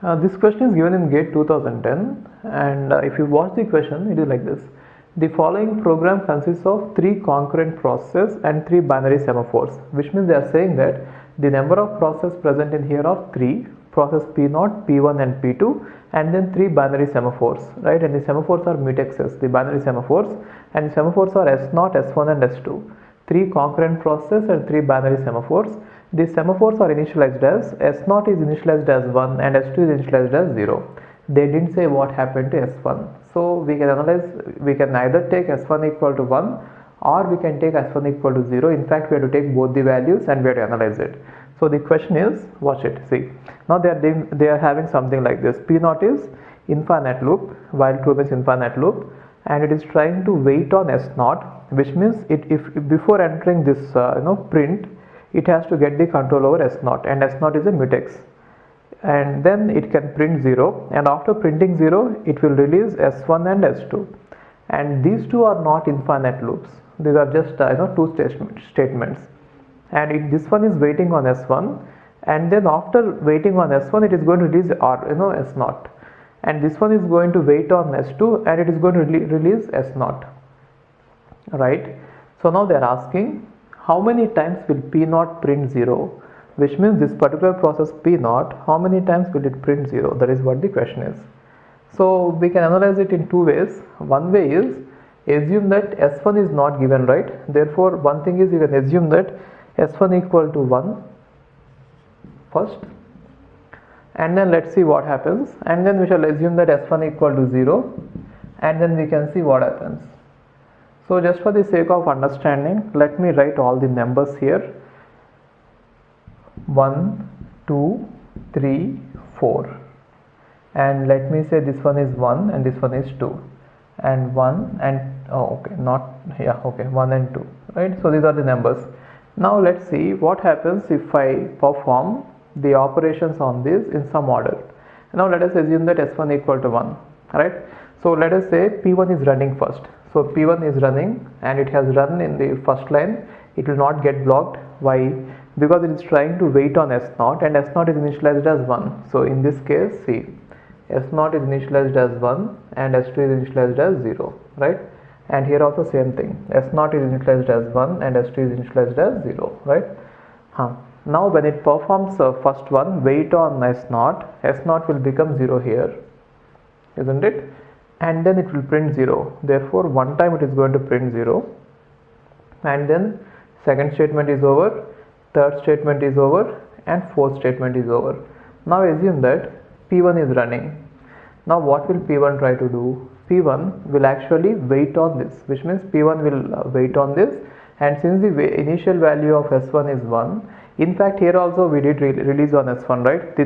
This question is given in GATE 2010, and if you watch the question, it is like this. The following program consists of 3 concurrent processes and 3 binary semaphores, which means they are saying that the number of processes present in here are 3, process P0, P1 and P2, and then 3 binary semaphores, right? And the semaphores are mutexes, the binary semaphores, and the semaphores are S0, S1 and S2. 3 concurrent processes and 3 binary semaphores. The semaphores are initialized as S0 is initialized as 1 and S2 is initialized as 0. They didn't say what happened to S1. So we can analyze, we can either take S1 equal to 1 or we can take S1 equal to 0. In fact, we have to take both the values and we have to analyze it. So the question is, watch it, see. Now they are having something like this. P0 is infinite loop, while 2 is infinite loop, and it is trying to wait on S0, which means if before entering this print, it has to get the control over S0, and S0 is a mutex, and then it can print 0, and after printing 0 it will release S1 and S2, and these two are not infinite loops. These are just two statements, and this one is waiting on S1, and then after waiting on S1 it is going to release S0, and this one is going to wait on S2 and it is going to release S0, right? So now they are asking how many times will P0 print 0, which means this particular process P0, how many times will it print 0? That is what the question is. So we can analyze it in 2 ways. One way is assume that S1 is not given, right? Therefore one thing is you can assume that S1 equal to 1 first, and then let's see what happens, and then we shall assume that S1 equal to 0, and then we can see what happens. So just for the sake of understanding, let me write all the numbers here. 1, 2, 3, 4, and let me say this one is 1 and this one is 2, and 1 and 1 and 2, right? So these are the numbers. Now let's see what happens if I perform the operations on this in some order. Now let us assume that S1 equal to 1, right? So let us say P1 is running first. So P1 is running and it has run in the first line. It will not get blocked. Why? Because it is trying to wait on S0, and S0 is initialized as 1. So in this case, see, S0 is initialized as 1 and S2 is initialized as 0, right? And here also same thing. S0 is initialized as 1 and S2 is initialized as 0, right? Now when it performs first one, wait on S0, S0 will become 0 here, isn't it? And then it will print 0. Therefore one time it is going to print 0, and then second statement is over, third statement is over, and fourth statement is over. Now assume that P1 is running. Now what will P1 try to do? P1 will actually wait on this, which means P1 will wait on this, and since the initial value of S1 is 1, in fact here also we did release on S1, right? The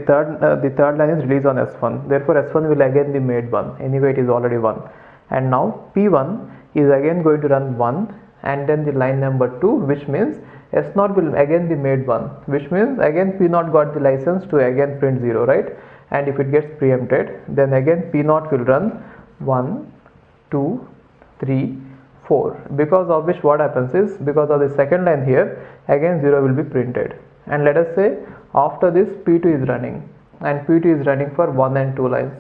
third line is release on S1, therefore S1 will again be made 1, anyway it is already 1, and now P1 is again going to run 1 and then the line number 2, which means S0 will again be made 1, which means again P0 got the license to again print 0, right? And if it gets preempted, then again P0 will run 1, 2, 3, 4, because of which what happens is, because of the second line here, again 0 will be printed. And let us say after this P2 is running, and P2 is running for 1 and 2 lines.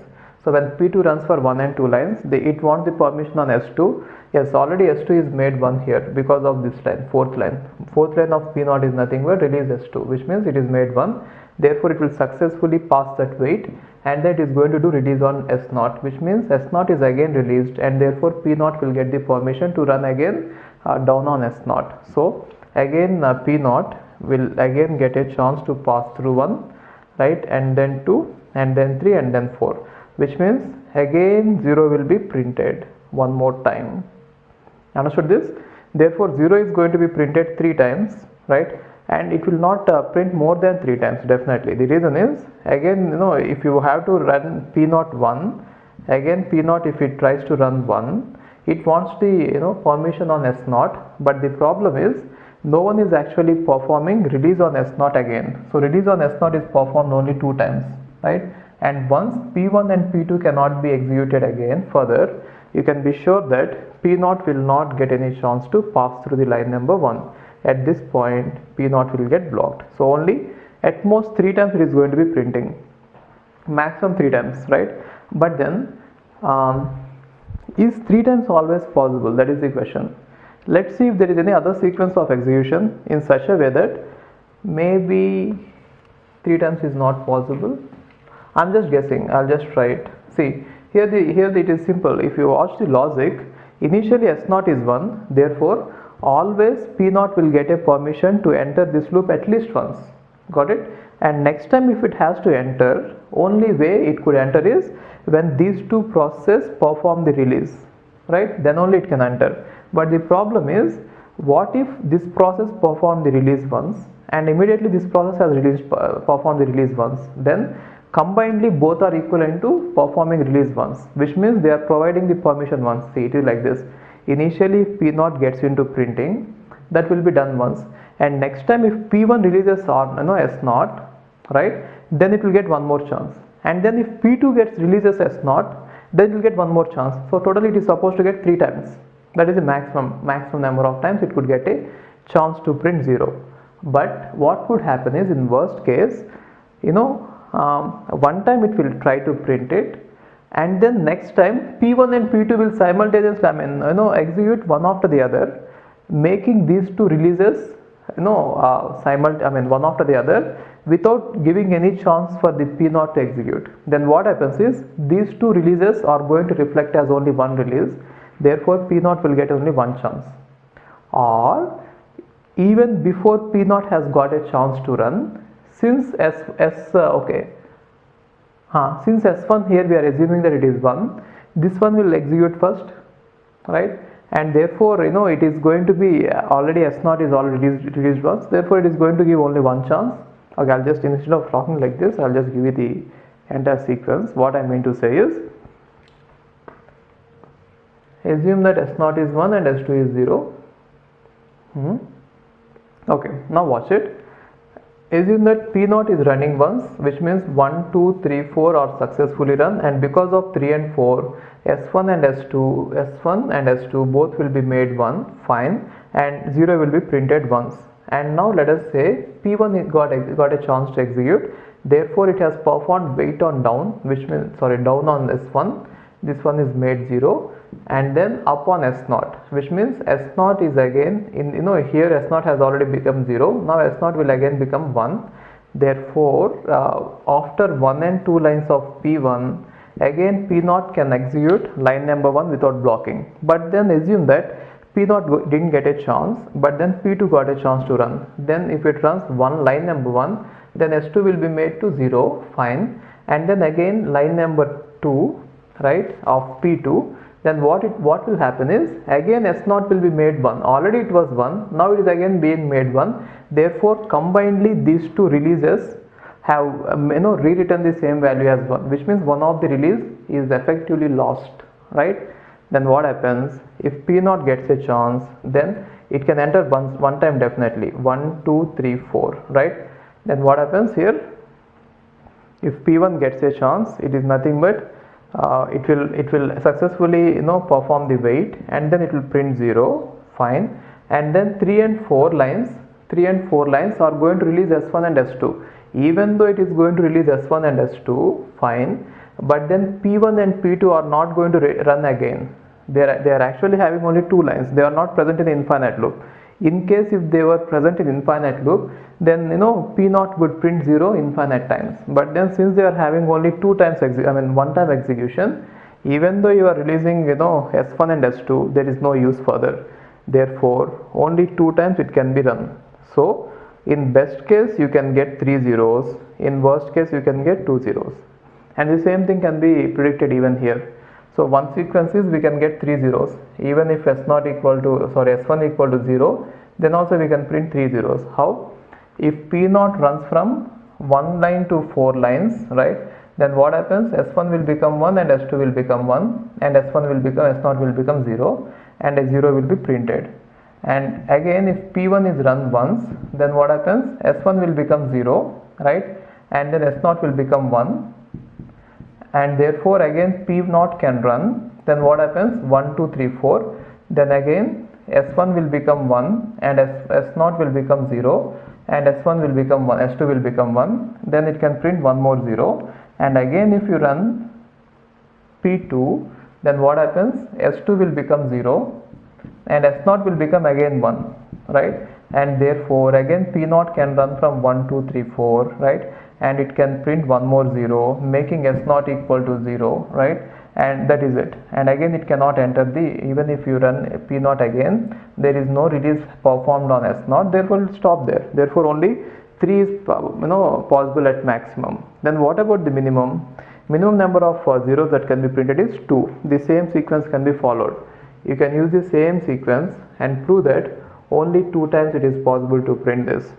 So when P2 runs for 1 and 2 lines, it wants the permission on S2. Yes, already S2 is made 1 here because of this line, fourth line of P0 is nothing but release S2, which means it is made 1. Therefore it will successfully pass that wait, and then it is going to do release on S0, which means S0 is again released, and therefore P0 will get the permission to run again down on S0. So again P0 will again get a chance to pass through 1, right, and then 2, and then 3, and then 4, which means again 0 will be printed one more time. Understood this? Therefore 0 is going to be printed 3 times, right? And it will not print more than 3 times, definitely. The reason is, again, if you have to run P0 1, again P0, if it tries to run 1, it wants the permission on S0, but the problem is no one is actually performing release on S0 again. So release on S0 is performed only 2 times, right? And once P1 and P2 cannot be executed again further, you can be sure that P0 will not get any chance to pass through the line number 1. At this point P0 will get blocked. So only at most 3 times it is going to be printing. maximum 3 times, right? But then is 3 times always possible? That is the question. Let's see if there is any other sequence of execution in such a way that maybe 3 times is not possible. I'm just guessing. I'll just try it. See, here it is simple. If you watch the logic, initially S0 is 1, therefore always P0 will get a permission to enter this loop at least once. Got it? And next time if it has to enter, only way it could enter is when these two processes perform the release, right? Then only it can enter. But the problem is, what if this process performed the release once and immediately this process has performed the release once, then combinedly both are equivalent to performing release once, which means they are providing the permission once. See, it is like this. Initially if P0 gets into printing, that will be done once, and next time if P1 releases S0, right, then it will get one more chance, and then if P2 gets releases S0, then it will get one more chance. So totally it is supposed to get 3 times. That is the maximum number of times it could get a chance to print 0. But what could happen is, in worst case, one time it will try to print it, and then next time P1 and P2 will simultaneously execute one after the other, making these two releases one after the other without giving any chance for the P0 to execute. Then what happens is, these two releases are going to reflect as only one release, therefore P0 will get only one chance. Or even before P0 has got a chance to run, since since S1 here we are assuming that it is 1, this one will execute first, right? And therefore it is going to be already S0 is already released once, therefore it is going to give only one chance. Okay, I'll just, instead of talking like this, I'll just give you the entire sequence. What I mean to say is, assume that S0 is 1 and S2 is 0. Okay, now watch it. Assume that P0 is running once, which means 1, 2, 3, 4 are successfully run, and because of 3 and 4, S1 and S2 both will be made 1, fine, and 0 will be printed once. And now let us say P1 got a chance to execute, therefore it has performed wait on down, which means down on S1, this one is made 0, and then up on S0, which means S0 is again here S0 has already become 0, now S0 will again become 1. Therefore after 1 and 2 lines of P1, again P0 can execute line number 1 without blocking. But then assume that P0 didn't get a chance, but then P2 got a chance to run. Then if it runs line number 1, then S2 will be made to 0, fine, and then again line number 2, right, of P2, then what will happen is, again S0 will be made 1. Already it was 1, now it is again being made 1. Therefore combinedly these two releases have rewritten the same value as 1, which means one of the release is effectively lost, right? Then what happens, if P0 gets a chance, then it can enter one time definitely, 1, 2, 3, 4, right? Then what happens here, if P1 gets a chance, it is nothing but it will successfully perform the wait, and then it will print 0, fine, and then 3 and 4 lines are going to release S1 and S2. Even though it is going to release S1 and S2, fine, but then P1 and P2 are not going to run again. They are actually having only 2 lines. They are not present in the infinite loop. In case if they were present in infinite loop, then P0 would print 0 infinite times. But then since they are having only 2 times one time execution, even though you are releasing S1 and S2, there is no use further. Therefore only 2 times it can be run. So in best case you can get 3 zeros, in worst case you can get 2 zeros, and the same thing can be predicted even here. So one sequence is we can get 3 zeros, even if S1 equal to 0, then also we can print 3 zeros. How? If P0 runs from 1 line to 4 lines, right, then what happens, S1 will become 1 and S2 will become 1, and S0 will become 0, and a 0 will be printed. And again if P1 is run once, then what happens, S1 will become 0, right, and then S0 will become 1, and therefore again P0 can run. Then what happens, 1, 2, 3, 4, then again S1 will become 1 and S0 will become 0, and S1 will become 1, S2 will become 1, then it can print one more 0, and again if you run P2, then what happens? S2 will become 0 and S0 will become again 1, right? And therefore again P0 can run from 1, 2, 3, 4, right? And it can print one more 0, making S0 equal to 0, right? And that is it. And again it cannot enter the, even if you run P0 again, there is no release performed on S0, therefore it will stop there. Therefore only 3 is possible at maximum. Then what about the minimum? Minimum number of zeros that can be printed is 2. The same sequence can be followed. You can use the same sequence and prove that only 2 times it is possible to print this,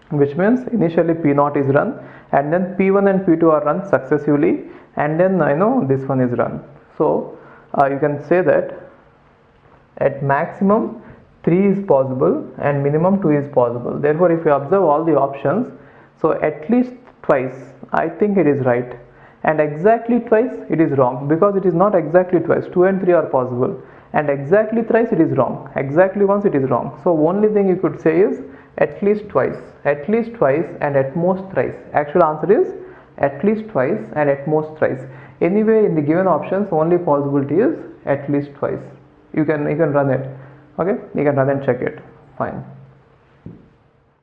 which means initially P0 is run and then P1 and P2 are run successively, and then this one is run. So you can say that at maximum 3 is possible and minimum 2 is possible. Therefore if you observe all the options, so at least twice I think it is right, and exactly twice it is wrong, because it is not exactly twice. 2 and 3 are possible, and exactly thrice it is wrong, exactly once it is wrong. So only thing you could say is at least twice, and at most thrice. Actual answer is at least twice and at most thrice. Anyway, in the given options only possibility is at least twice. You can run it. Okay, you can run and check it. Fine.